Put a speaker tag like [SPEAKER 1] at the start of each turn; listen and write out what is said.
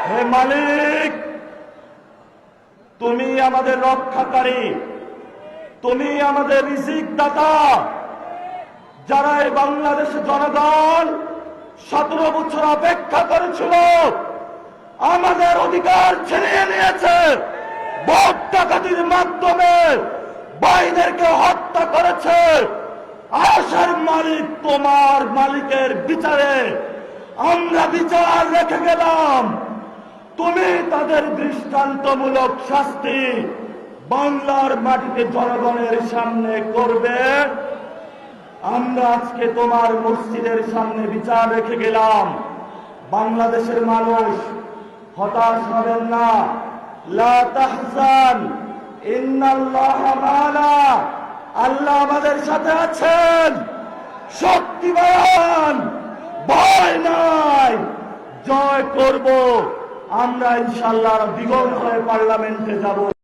[SPEAKER 1] হে মালিক, তুমি আমাদের রক্ষাকারী, তুমি আমাদের রিজিক দাতা। যারা এই বাংলাদেশের জনগণ 17 বছর অপেক্ষা করেছিল, আমাদের অধিকার ছিনিয়ে নিয়েছে, ভোট ডাকাতির মাধ্যমে ভাইদেরকে হত্যা করেছে। আশার মালিক, তোমার মালিকের বিচারে আমরা বিচার রেখে গেলাম। তুমি তাদের দৃষ্টান্তমূলক শাস্তি বাংলার মাটিতে জনগণের সামনে করবে। আমরা আজকে তোমার মসজিদের সামনে বিচার রেখে গেলাম। বাংলাদেশের মানুষ হতাশ হবেন না। লা তাহজান, ইন্নাল্লাহা মা'ানা। আল্লাহ আমাদের সাথে আছেন, শক্তিমান, ভয় নাই, জয় করব আমরা ইনশাআল্লাহ। দ্বিগুণ হয়ে পার্লামেন্টে যাব।